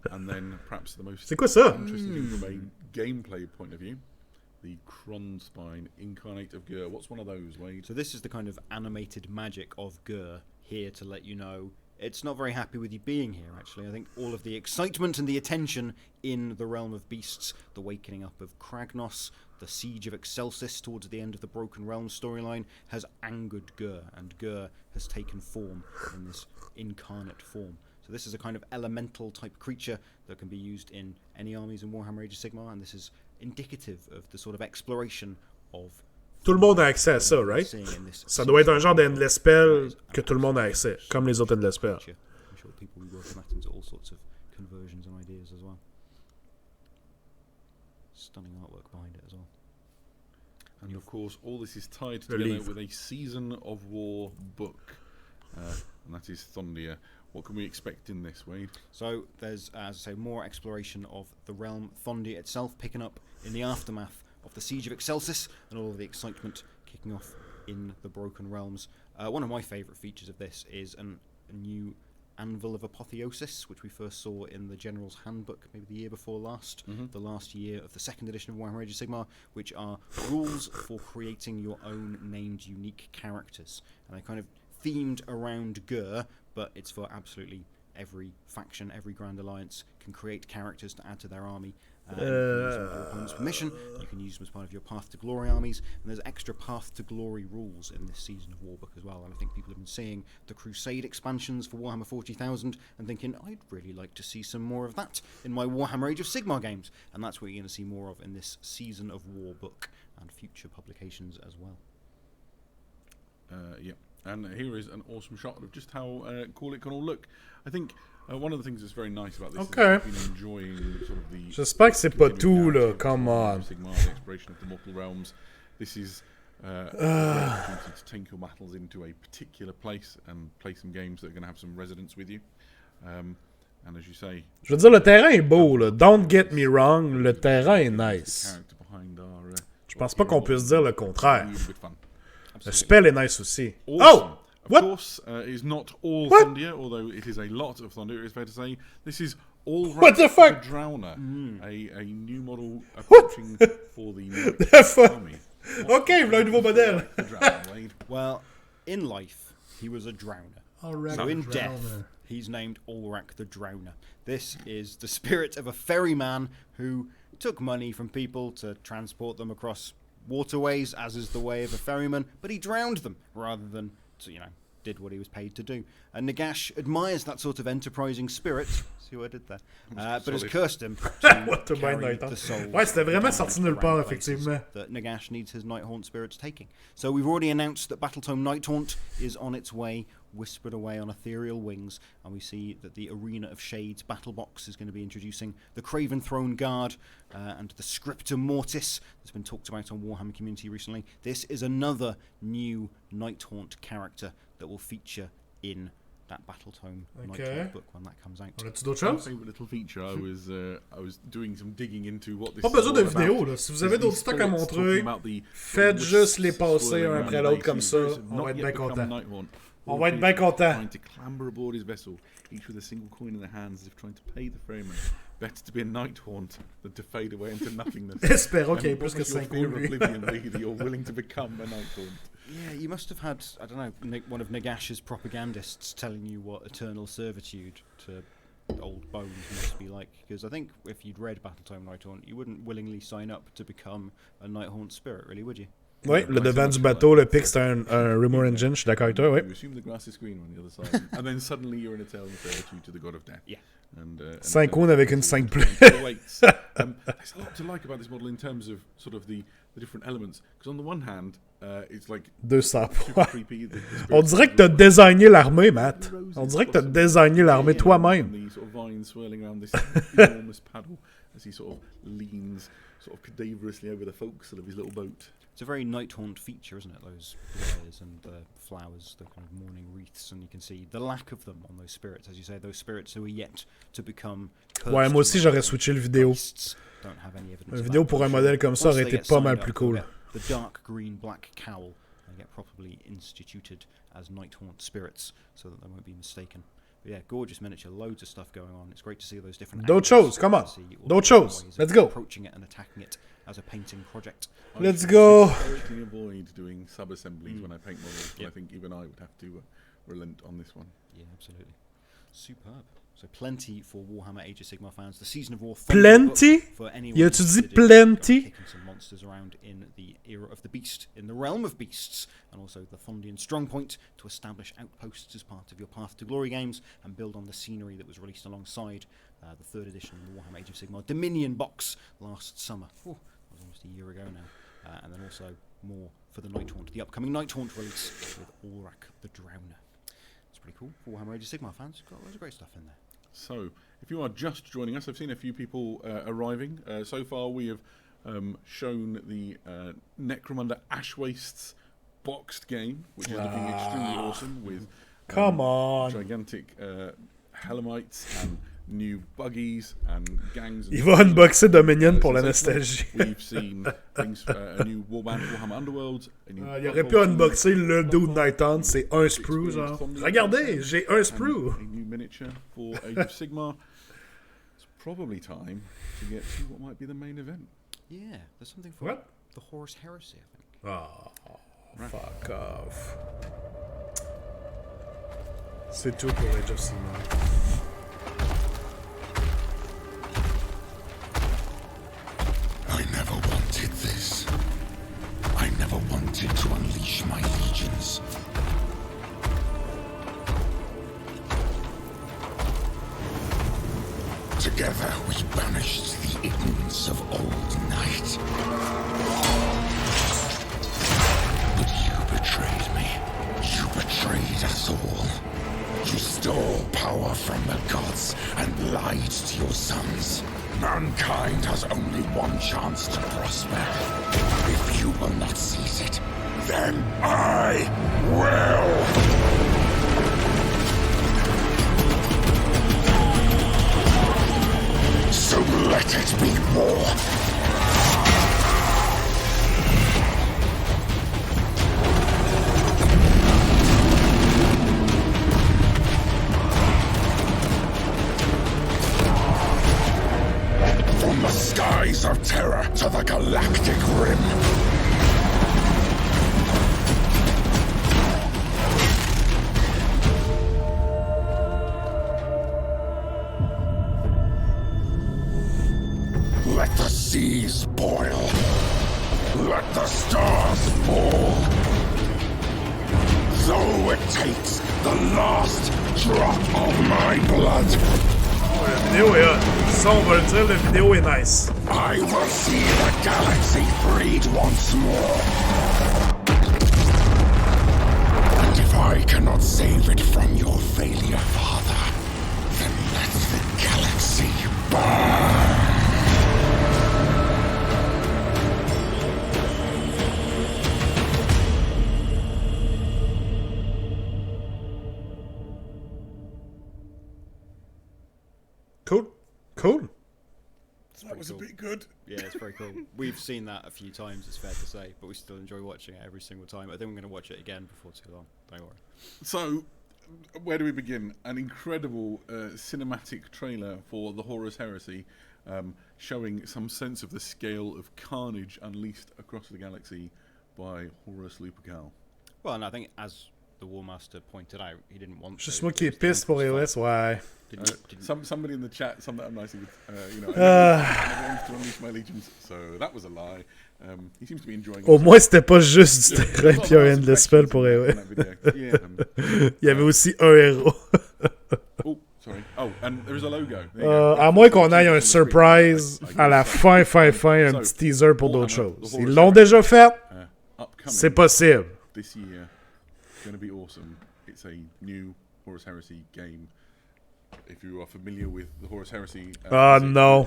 And then perhaps the most C'est quoi ça? interesting thing from a gameplay point of view, the Krond Spine Incarnate of Gur. What's one of those, Wade? So this is the kind of animated magic of Gur here to let you know it's not very happy with you being here, actually. I think all of the excitement and the attention in the realm of beasts, the wakening up of Kragnos, the siege of Excelsis towards the end of the Broken Realm storyline, has angered Gur, and Gur has taken form in this incarnate form. So this is a kind of elemental type creature that can be used in any armies in Warhammer Age of Sigmar, and this is indicative of the sort of exploration of Tout le monde a accès à ça, right? Ça doit être un genre d'endless spell que tout le monde a accès, comme les autres endless spells. I'm sure people will be working that into all sorts of conversions and ideas as well. Stunning artwork behind it as well. And of course, all this is tied together with a Season of War book. And that is Thondia. What can we expect in this, Wade? So there's, as I say, more exploration of the realm Thondia itself, picking up in the aftermath of the Siege of Excelsis and all of the excitement kicking off in the Broken Realms. One of my favourite features of this is a new Anvil of Apotheosis, which we first saw in the General's Handbook, maybe the year before last, the last year of the 2nd edition of Warhammer Age of Sigmar, which are rules for creating your own named unique characters. And they're kind of themed around Gur, but it's for absolutely every faction, every Grand Alliance can create characters to add to their army. You can use them with your opponent's permission, you can use them as part of your Path to Glory armies, and there's extra Path to Glory rules in this Season of War book as well. And I think people have been seeing the Crusade expansions for Warhammer 40,000 and thinking, I'd really like to see some more of that in my Warhammer Age of Sigmar games. And that's what you're going to see more of in this Season of War book and future publications as well. Yeah. And here is an awesome shot of just how cool it can all look. I think one of the things that's very nice about this is that I've been enjoying sort of the... J'espère que c'est pas tout, là. Come on. Sigmar, the exploration of the Mortal Realms. This is a opportunity to take your battles into a particular place and play some games that are going to have some resonance with you. And as you say... Je veux dire, le terrain est beau, là. Don't get me wrong, le terrain est nice. Je pense pas qu'on puisse dire le contraire. The spell est nice aussi. Awesome. Oh! What? Of course, it is not all Thondia, although it is a lot of Thondia, it is fair to say. This is all What the fuck? The Drowner, a new model approaching for the army. Okay, voilà un nouveau modèle. Well, in life, he was a drowner. So in death, he's named Ulrak the Drowner. This is the spirit of a ferryman who took money from people to transport them across waterways, as is the way of a ferryman, but he drowned them rather than, did what he was paid to do. And Nagash admires that sort of enterprising spirit. See what I did there? But has cursed him to carry the souls. Ouais, c'était vraiment sorti nulle part, effectivement. That Nagash needs his Nighthaunt spirits taking. So we've already announced that Battletome Nighthaunt is on its way, whispered away on ethereal wings, and we see that the Arena of Shades battle box is going to be introducing the Craven Throne Guard and the Scriptum Mortis that's been talked about on Warhammer Community recently. This is another new Nighthaunt character that will feature in that Battletome Nighthaunt book when that comes out. On a-tu d'autres choses? Favorite little feature, I was doing some digging into what this Pas besoin de vidéo, là. Si vous avez d'autres stocks à montrer, faites juste les passer un après l'autre comme ça. On va être bien content. On va être bien content. Trying to clamber aboard his vessel, each with a single coin in their hands, as if trying to pay the ferryman. Better to be a Nighthaunt than to fade away into nothingness. Espérons qu'il y ait plus que 5 that you're willing to become a Nighthaunt. Yeah, you must have had, I don't know, one of Nagash's propagandists telling you what eternal servitude to old bones must be like. Because I think if you'd read Battletome Nighthaunt, you wouldn't willingly sign up to become a Nighthaunt spirit, really, would you? Oui, le devant du bateau, le pic, c'est un Rimmer Engine, je suis d'accord avec toi, oui. You assume the grass is green on the other side, and then suddenly you're in eternal servitude to the god of death. Yeah. And 5 coups avec une 5 plus. There's a lot to like about this model in terms of sort of the different elements. Because on the one hand, it's like 200 super creepy. On dirait que t'as designé l'armée, Matt. On dirait que t'as designé l'armée toi-même. The sort of vines swirling around this enormous paddle as he sort of leans sort of cadaverously over the forecastle of his little boat. It's a very Nighthaunt feature, isn't it? Those flowers and the flowers, the kind of morning wreaths, and you can see the lack of them on those spirits, as you say, those spirits who are yet to become cursed. Ouais, moi aussi j'aurais switché le vidéo. Don't have any evidence Une vidéo pour un modèle comme ça aurait été pas mal plus cool. The dark green black cowl, they get properly instituted as Nighthaunt spirits, so that they won't be mistaken. But yeah, gorgeous miniature, loads of stuff going on. It's great to see those different. Don't shows, come on. Don't shows. Let's go. Approaching it and attacking it as a painting project. Let's go. I historically avoid doing sub-assemblies when I paint models, but I think even I would have to relent on this one. Yeah, absolutely. Superb. So plenty for Warhammer Age of Sigmar fans. The Season of War. Plenty? For anyone. Yeah, tu dis plenty? Kicking some monsters around in the era of the beast, in the realm of beasts, and also the Thondian Strongpoint to establish outposts as part of your Path to Glory games and build on the scenery that was released alongside the 3rd edition of the Warhammer Age of Sigmar Dominion box last summer. That was almost a year ago now. And then also more for the Nighthaunt, the upcoming Nighthaunt release with Ulrak the Drowner. It's pretty cool for Warhammer Age of Sigmar fans. Got loads of great stuff in there. So, if you are just joining us, I've seen a few people arriving. So far, we have shown the Necromunda Ash Wastes boxed game, which is looking extremely awesome with gigantic Hellamites and new buggies and gangs. Il va unboxer Dominion pour la nostalgie. We've seen things, a new Warband Warhammer Underworld. Il aurait pu unboxer le Dude Night On, c'est un sprue, genre. Regardez, j'ai un sprue! A new miniature for Age of Sigmar. It's probably time to get to what might be the main event. Yeah, there's something for the Horus Heresy, I think. Oh, fuck off. C'est tout pour Age of Sigmar. I never wanted this. I never wanted to unleash my legions. Together we banished the ignorance of old night. But you betrayed me. You betrayed us all. You stole power from the gods and lied to your sons. Mankind has only one chance to prosper. If you will not seize it, then I will! So let it be war! From the skies of terror to the galactic rim. Let the seas boil. Let the stars fall. Though it takes the last drop of my blood. La vidéo est hot. Ça, on va le dire, la vidéo est nice. I will see the galaxy freed once more. And if I cannot save it from your failure, Father, then let the galaxy burn. Cool. That was a bit good. Yeah, it's very cool. We've seen that a few times, it's fair to say, but we still enjoy watching it every single time. I think we're going to watch it again before too long. Don't worry. So, where do we begin? An incredible cinematic trailer for the Horus Heresy, showing some sense of the scale of carnage unleashed across the galaxy by Horus Lupercal. Well, and I think as the War Master pointed out, he didn't want Juste to. moi qui est pisse pour EOS, ouais. Somebody in the chat summed that up nicely with, I never wanted to unleash my legions, so that was a lie. He seems to be enjoying Au moins, c'était pas juste du terrain pis un endless spell pour EOS. Il y avait aussi un héros. Oh, sorry. Oh, and there is a logo. À moins qu'on aille un surprise à la fin, un petit teaser pour d'autres choses. Ils l'ont déjà fait. C'est possible. This year, going to be awesome. It's a new Horus Heresy game. If you are familiar with the Horus Heresy, non.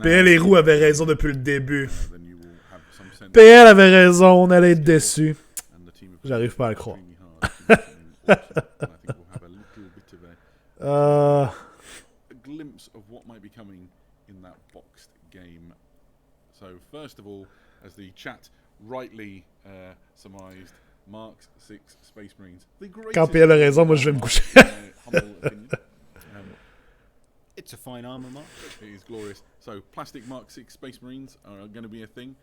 PL et Roux avaient raison depuis le début. then you will have some sense PL avait raison, on allait être déçus. and the team have J'arrive pas à le croire. extremely hard to do something awesome, and I think we'll have a little bit of a glimpse of what might be coming in that boxed game. So first of all, as the chat rightly surmised, Mark 6 Space Marines. The greatest, Quand PL a raison, moi je vais me coucher. humble opinion. It's a fine armor, Mark. It is glorious. So plastic Mark 6 Space Marines are going to be a thing.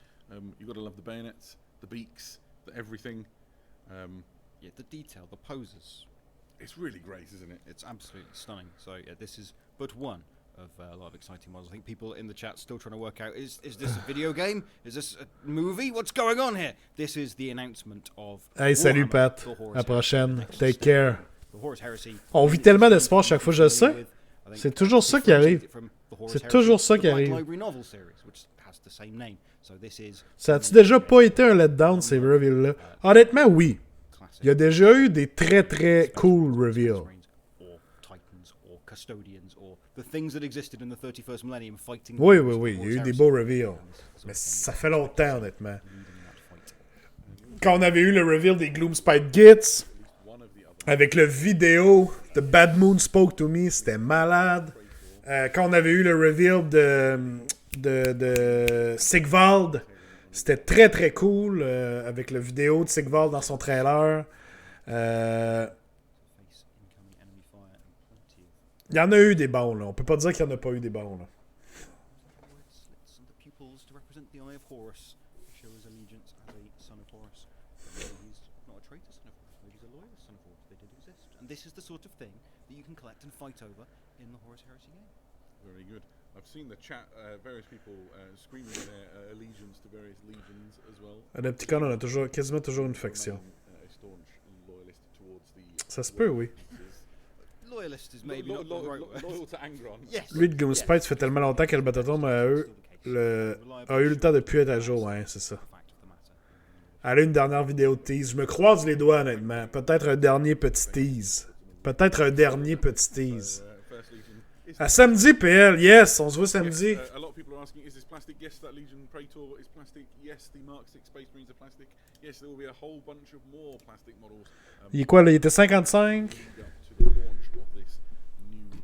You've got to love the bayonets, the beaks, the everything. Yeah, the detail, the poses. It's really great, isn't it? It's absolutely stunning. So yeah, this is but one of a lot of exciting models. I think people in the chat still trying to work out, is this a video game? Is this a movie? What's going on here? This is the announcement of Hey, salut Warhammer, Pat. the Horus À la prochaine. Heresy. Take care. The Horus Heresy. On vit tellement d'espoir chaque fois que je le sais. C'est toujours ça qui arrive. C'est toujours ça qui arrive. Ça a-tu déjà pas été un letdown, ces reveals-là? Honnêtement, oui. Il y a déjà eu des très très cool reveals. custodians or the things that existed in the 31st millennium fighting. Oui, oui, oui. Il y a eu des beaux reveals. Mais ça fait longtemps, honnêtement. Quand on avait eu le reveal des Gloomspite Gits, avec le vidéo de Bad Moon Spoke to Me, c'était malade. Quand on avait eu le reveal de Sigvald, c'était très très cool, avec le vidéo de Sigvald dans son trailer. Il y en a eu des bons, là. On peut pas dire qu'il n'y en a pas eu des bons, là. This is the sort of thing that you can collect and fight over in the Horus Heresy game. Very good. I've seen the chat, various people screaming their allegiance to various legions as well. Adepticon, on a quasiment toujours une faction. Ça se peut, oui. Loyalist is maybe not the right word. Loyal to Angron. Yes. Lui, de Gloomspite, ça fait tellement longtemps que le Battletome a eu le temps de plus être à jour, hein, c'est ça. Elle a une dernière vidéo de tease. Je me croise les doigts, honnêtement. Peut-être un dernier petit tease. À samedi, PL. Yes, on se voit samedi. A lot of people are asking, is this plastic? Yes, that Legion Praetor is plastic. Yes, the Mark 6 Space Marines are plastic. Yes, there will be a whole bunch of more plastic models. Il est quoi, là? Il était 55? To the launch of this new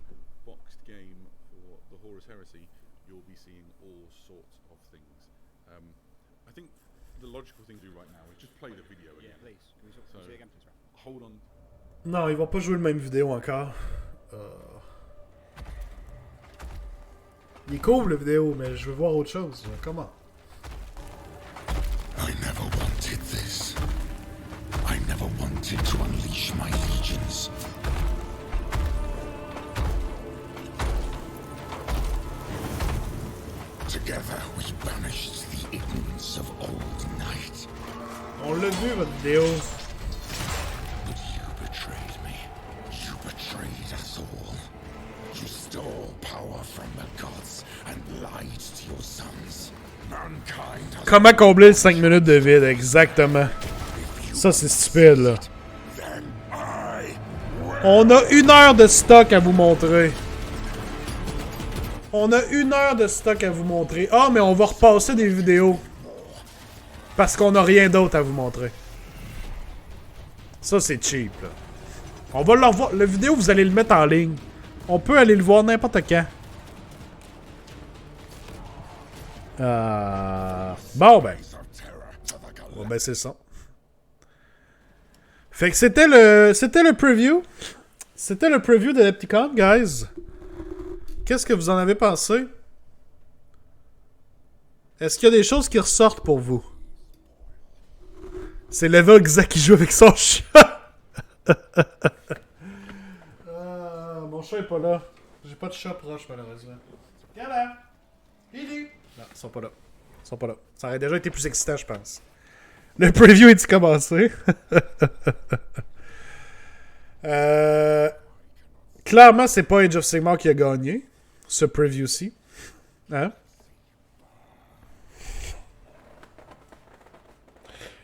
boxed game for the Horus Heresy, you'll be seeing all sorts of things. I think the logical thing to do right now is just play the video again. Yeah, please. Can we see it again, please? Hold on. Non, ils vont pas jouer le même vidéo encore. Il est cool, le vidéo, mais je veux voir autre chose. Comment? I never wanted this. I never wanted to unleash my legions. Together we banished the ignorance of old night. On l'a vu, votre vidéo. But you betrayed me. You betrayed us all. You stole power from the gods and lied to your sons. Mankind has Comment combler le 5 minutes de vide, exactement. Ça, c'est stupide, là. then I will. On a 1 heure de stock à vous montrer. Ah, mais on va repasser des vidéos. Parce qu'on a rien d'autre à vous montrer. Ça, c'est cheap, là. On va le revoir. Le vidéo, vous allez le mettre en ligne. On peut aller le voir n'importe quand. Bon, ben. On va baisser le son. Fait que c'était le preview. C'était le preview de Adepticon, guys. Qu'est-ce que vous en avez pensé? Est-ce qu'il y a des choses qui ressortent pour vous? C'est Level Xa qui joue avec son chat. Mon chat est pas là. J'ai pas de chat proche, malheureusement. Viens là. Lily. Non, ils sont pas là. Ça aurait déjà été plus excitant, je pense. Le preview est-il commencé? Clairement, c'est pas Age of Sigmar qui a gagné. Ce preview-ci. Hein?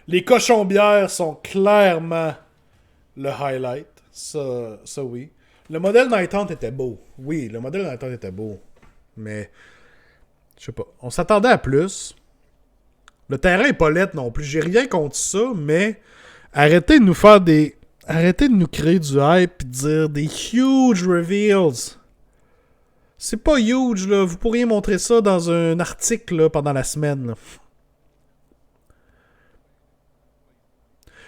Les cochons bières sont clairement le highlight. Ça oui. Le modèle Night Hunt était beau. Oui, le modèle Night Hunt était beau. Mais, je sais pas. On s'attendait à plus. Le terrain est pas laid non plus. J'ai rien contre ça, mais arrêtez de nous faire des... Arrêtez de nous créer du hype et de dire des huge reveals. C'est pas huge, là. Vous pourriez montrer ça dans un article là, pendant la semaine. Là.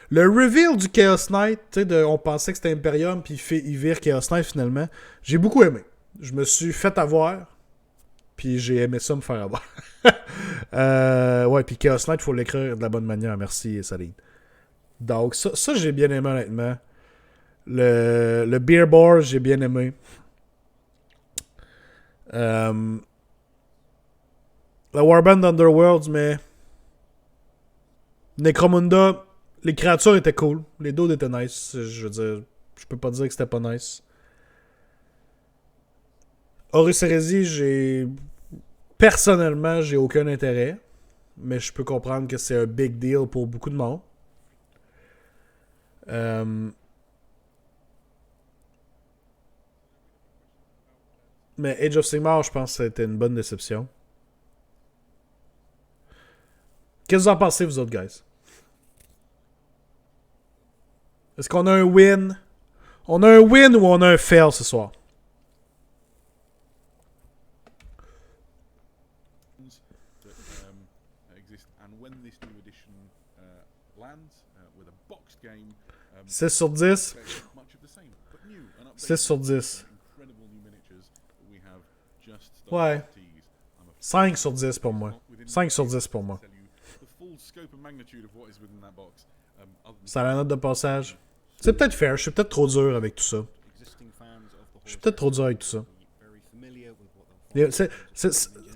Le reveal du Chaos Knight, on pensait que c'était Imperium, puis il vire Chaos Knight finalement. J'ai beaucoup aimé. Je me suis fait avoir, puis j'ai aimé ça me faire avoir. Ouais, puis Chaos Knight, il faut l'écrire de la bonne manière. Merci, Saline. Donc, ça j'ai bien aimé, honnêtement. Le Beer Bar, j'ai bien aimé. La Warband Underworlds, mais... Necromunda, les créatures étaient cool. Les dudes étaient nice. Je veux dire, je peux pas dire que c'était pas nice. Horus Heresy, personnellement, j'ai aucun intérêt. Mais je peux comprendre que c'est un big deal pour beaucoup de monde. Mais Age of Sigmar, je pense que ça a été une bonne déception. Qu'est-ce que vous en pensez, vous autres, guys? Est-ce qu'on a un win? On a un win ou on a un fail ce soir? Exist, and when this new edition lands with a boxed game, 6 sur 10. much of the same, but new and updated. 6 sur 10. Incredible new miniatures that we have just started Ouais. to tease. I'm a 5 sur 10 pour moi. 5 sur 10 pour moi. tell you the full scope and magnitude of what is within that box. Other than C'est à la note de passage. C'est peut-être fair. Je suis peut-être trop dur avec tout ça. Je suis peut-être trop dur avec tout ça.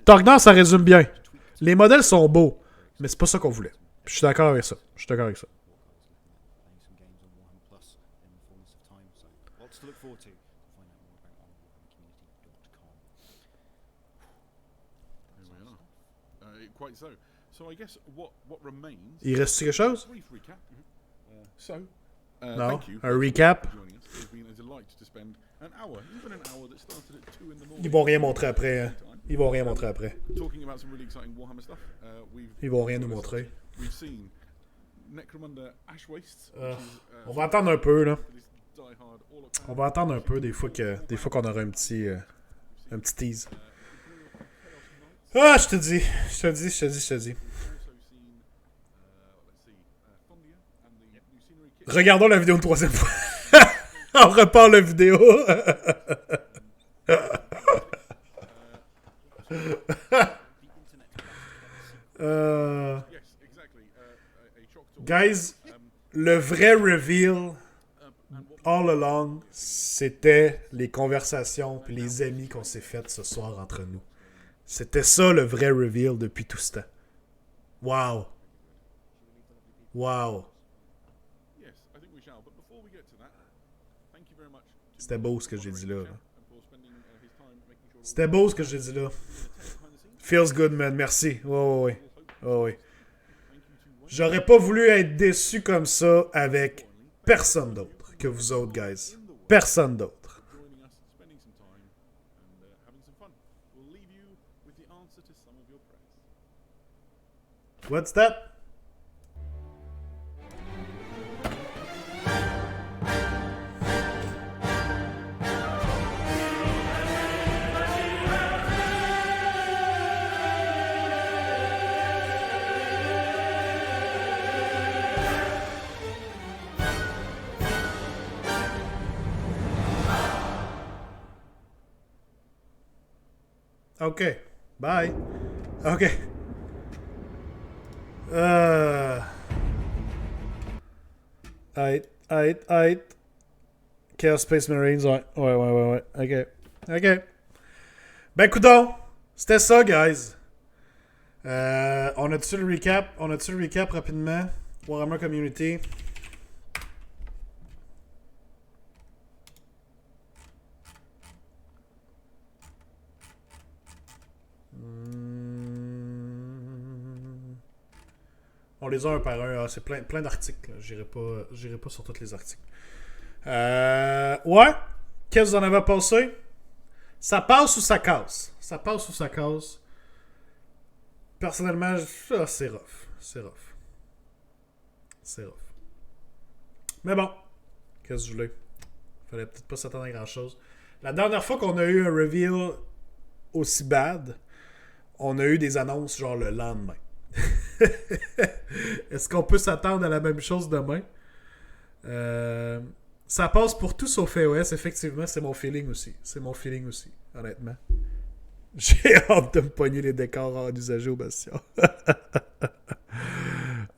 Tognar, ça résume bien. Les modèles sont beaux, mais c'est pas ça qu'on voulait. Puis je suis d'accord avec ça. Je suis d'accord avec ça. quite so. So I guess what remains. Il reste quelque chose? Brief recap. Non. Thank you Un recap. for joining us. It's been a delight to spend an hour, even an hour that started at 2 in the morning. Ils vont rien montrer après. Hein. Ils vont rien montrer après. Talking about some really exciting Warhammer stuff. Ils vont rien nous montrer. We've seen Necromunda Ash Wastes. On va attendre un peu là. This die-hard all-up On va attendre un peu des fois qu'on aura un petit tease. Ah, je te dis. also seen, let's see, Fondia and the new scenery kit. Regardons la vidéo une troisième fois. On repart la vidéo. Yes, exactly. A shock to Guys, le vrai reveal all along, c'était les conversations et les amis qu'on s'est faites ce soir entre nous. C'était ça le vrai reveal depuis tout ce temps. Wow. Wow. Yes, I think we shall. But before we get to that, thank you very much. C'était beau ce que j'ai dit là. And for spending his time making sure C'était beau ce que j'ai dit là. Feels good, man. Merci. Ouais. J'aurais pas voulu être déçu comme ça avec personne d'autre que vous autres, guys. Personne d'autre. joining us, spending some time, and having some fun. We'll leave you with the answer to some of your prayers. What's that? Okay. Bye. Okay. Aight. Chaos Space Marines, ouais. Ok. Ben, coudonc, c'était ça, guys. On a-tu le recap? Rapidement? Warhammer Community. On les a un par un. C'est plein d'articles. J'irai pas sur tous les articles. Ouais. Qu'est-ce que vous en avez pensé? Ça passe ou ça casse? Personnellement, c'est rough. Mais bon. Qu'est-ce que je voulais? Fallait peut-être pas s'attendre à grand-chose. La dernière fois qu'on a eu un reveal aussi bad, on a eu des annonces genre le lendemain. Est-ce qu'on peut s'attendre à la même chose demain? Ça passe pour tout sauf AOS, effectivement, c'est mon feeling aussi, honnêtement. J'ai hâte de me pogner les décors en usagé au Bastion.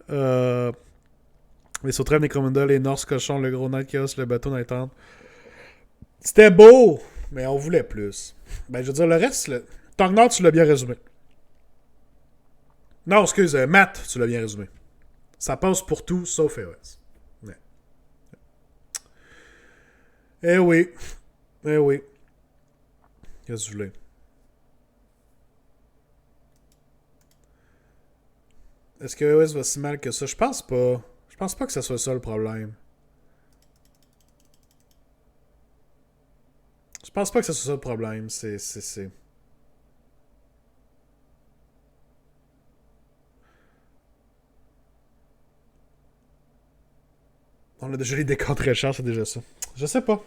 Les sauterelles Necromunda, les Norse cochons, le gros Night Chaos, le bateau Night. C'était beau, mais on voulait plus. Ben, je veux dire, le reste, Tognar, tu l'as bien résumé. Non, excuse, Matt, tu l'as bien résumé. Ça passe pour tout, sauf AOS. Ouais. Eh oui. Qu'est-ce que je voulais? Est-ce que AOS va si mal que ça? Je pense pas. Je pense pas que ça soit ça le problème. Je pense pas que ce soit ça le problème. On a déjà les décors très chers, c'est déjà ça. Je sais pas.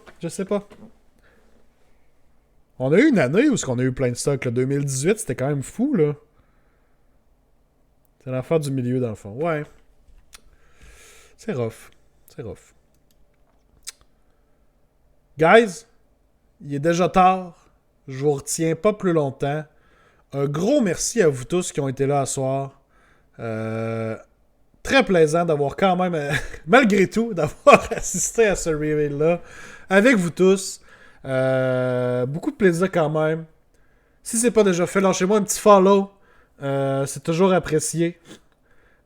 On a eu une année où on a eu plein de stocks. Le 2018, c'était quand même fou, là. C'est l'affaire du milieu, dans le fond. Ouais. C'est rough. Guys, il est déjà tard. Je vous retiens pas plus longtemps. Un gros merci à vous tous qui ont été là ce soir. Très plaisant d'avoir quand même, malgré tout, d'avoir assisté à ce reveal-là avec vous tous. Beaucoup de plaisir quand même. Si c'est pas déjà fait, lâchez-moi un petit follow. C'est toujours apprécié.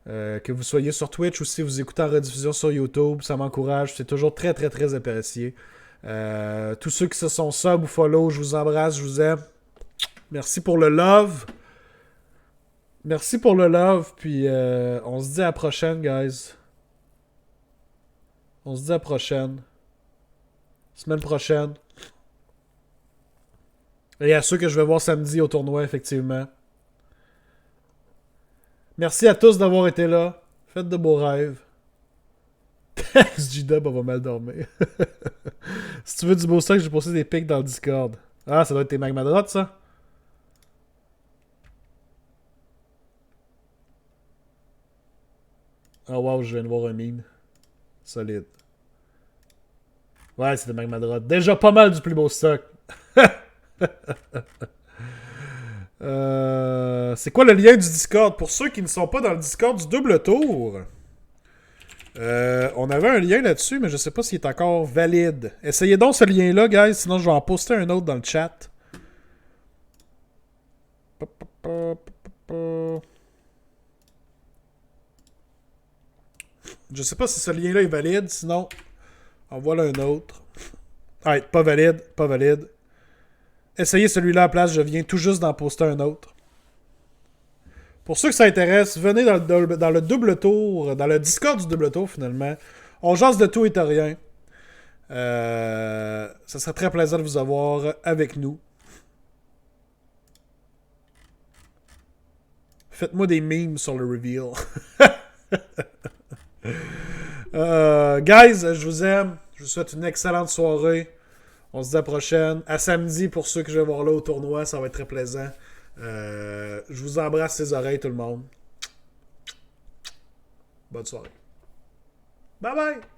Que vous soyez sur Twitch ou si vous écoutez en rediffusion sur YouTube, ça m'encourage. C'est toujours très très très apprécié. Tous ceux qui se sont sub ou follow, je vous embrasse, je vous aime. Merci pour le love. Puis on se dit à la prochaine, guys. Semaine prochaine. Et à ceux que je vais voir samedi au tournoi, effectivement. Merci à tous d'avoir été là. Faites de beaux rêves. G-Dub, on va mal dormir. Si tu veux du beau stock, j'ai posté des pics dans le Discord. Ah, ça doit être tes magmadrottes, ça? Oh wow, je viens de voir un meme. Solide. Ouais, c'est des magmadrottes. Déjà pas mal du plus beau stock. C'est quoi le lien du Discord? Pour ceux qui ne sont pas dans le Discord du double tour, on avait un lien là-dessus, mais je sais pas s'il est encore valide. Essayez donc ce lien-là, guys, sinon je vais en poster un autre dans le chat. Je sais pas si ce lien-là est valide, sinon en voilà un autre. Ouais, pas valide. Essayez celui-là à la place, je viens tout juste d'en poster un autre. Pour ceux que ça intéresse, venez dans le double tour, dans le Discord du double tour finalement. On jase de tout et de rien. Ça serait très plaisant de vous avoir avec nous. Faites-moi des memes sur le reveal. Guys, je vous aime. Je vous souhaite une excellente soirée. On se dit à la prochaine. À samedi pour ceux que je vais voir là au tournoi. Ça va être très plaisant. Je vous embrasse les oreilles, tout le monde. Bonne soirée. Bye bye!